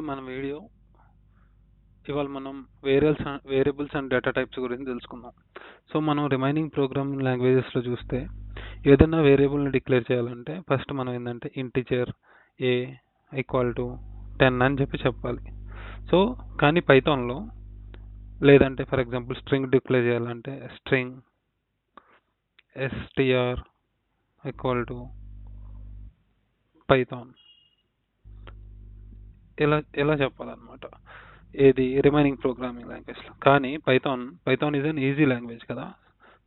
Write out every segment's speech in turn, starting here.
ఇప్పుడు మన వీడియో ఇవాళ మనం వేరియబుల్స్ అండ్ డేటా టైప్స్ గురించి తెలుసుకుందాం. సో మనం రిమైనింగ్ ప్రోగ్రామింగ్ లాంగ్వేజెస్లో చూస్తే ఏదైనా వేరియబుల్ని డిక్లేర్ చేయాలంటే ఫస్ట్ మనం ఏంటంటే ఇంటిజర్ ఏ ఈక్వల్ టు 10 అని చెప్పాలి. సో కానీ పైథాన్లో లేదంటే ఫర్ ఎగ్జాంపుల్ స్ట్రింగ్ డిక్లేర్ చేయాలంటే string str equal to Python ఇలా చెప్పాలన్నమాట. ఏది రిమైనింగ్ ప్రోగ్రామింగ్ లాంగ్వేజ్లో. కానీ Python is an easy language కదా.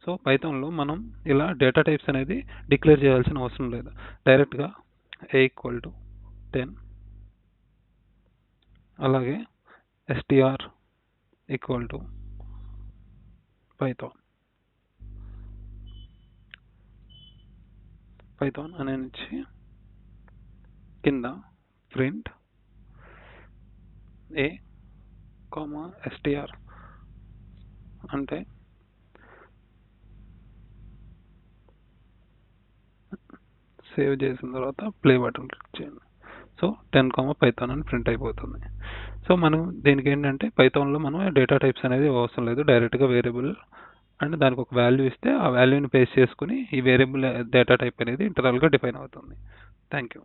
సో పైథాన్లో మనం ఇలా డేటా టైప్స్ అనేది డిక్లేర్ చేయాల్సిన అవసరం లేదు. డైరెక్ట్గా ఏ ఈక్వల్ టు 10 అలాగే str ఈక్వల్ టు పైథాన్ అనే నుంచి కింద ప్రింట్ ఏ str అంటే సేవ్ చేసిన తర్వాత ప్లే బటన్ క్లిక్ చేయండి. సో 10 పైథాన్ అని ప్రింట్ అయిపోతుంది. సో మనం దీనికి ఏంటంటే పైథాన్లో మనం డేటా టైప్స్ అనేది అవసరం లేదు. డైరెక్ట్గా వేరియబుల్ అండ్ దానికి ఒక వాల్యూ ఇస్తే ఆ వాల్యూని పేస్ట్ చేసుకుని ఈ వేరియబుల్ డేటా టైప్ అనేది ఇంటర్నల్గా డిఫైన్ అవుతుంది. Thank you.